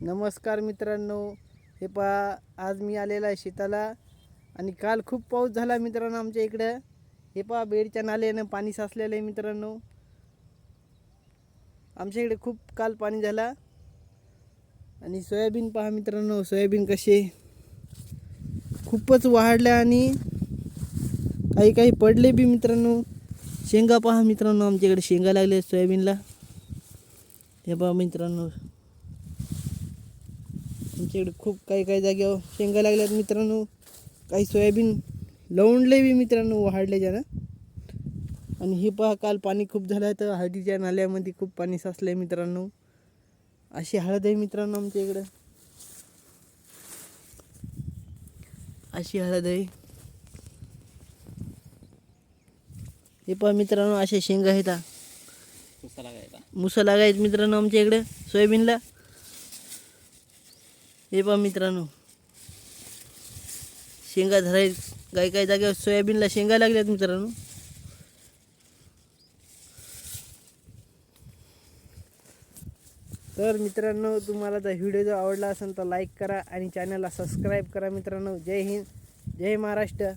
नमस्कार मित्रांनो, हे पहा आज मी आलेला आहे शेताला आणि काल खूप पाऊस झाला मित्रांनो आमच्या इकडं. हे पहा बेडच्या नाल्यानं पाणी साचलेलं आहे मित्रांनो. आमच्या इकडे खूप काल पाणी झाला. आणि सोयाबीन पहा मित्रांनो, सोयाबीन कसे खूपच वाढल्या आणि काही काही पडले बी मित्रांनो. शेंगा पहा मित्रांनो, आमच्या इकडे शेंगा लागले सोयाबीनला. हे पहा मित्रांनो, आमच्याकडे खूप काही काही जागेवर शेंगा लागल्यात मित्रांनो. काही सोयाबीन लवणले बी मित्रांनो वाढले ज्यानं. आणि हे पहा काल पाणी खूप झालं तर हळदीच्या नाल्यामध्ये खूप पाणी साचलंय मित्रांनो. अशी हळद आहे मित्रांनो आमच्या इकडं, अशी हळद आहे. हे पहा मित्रांनो, असे शेंगा आहेत. मुसा लागायत मित्रांनो आमच्या इकडे सोयाबीनला. हे पहा मित्रांनो, शेंगा धराय काही काही जागेवर सोयाबीनला शेंगा लागल्यात मित्रांनो. तर मित्रांनो, तुम्हाला जर व्हिडिओ जर आवडला असेल तर लाईक करा आणि चॅनलला सबस्क्राईब करा मित्रांनो. जय हिंद, जय महाराष्ट्र.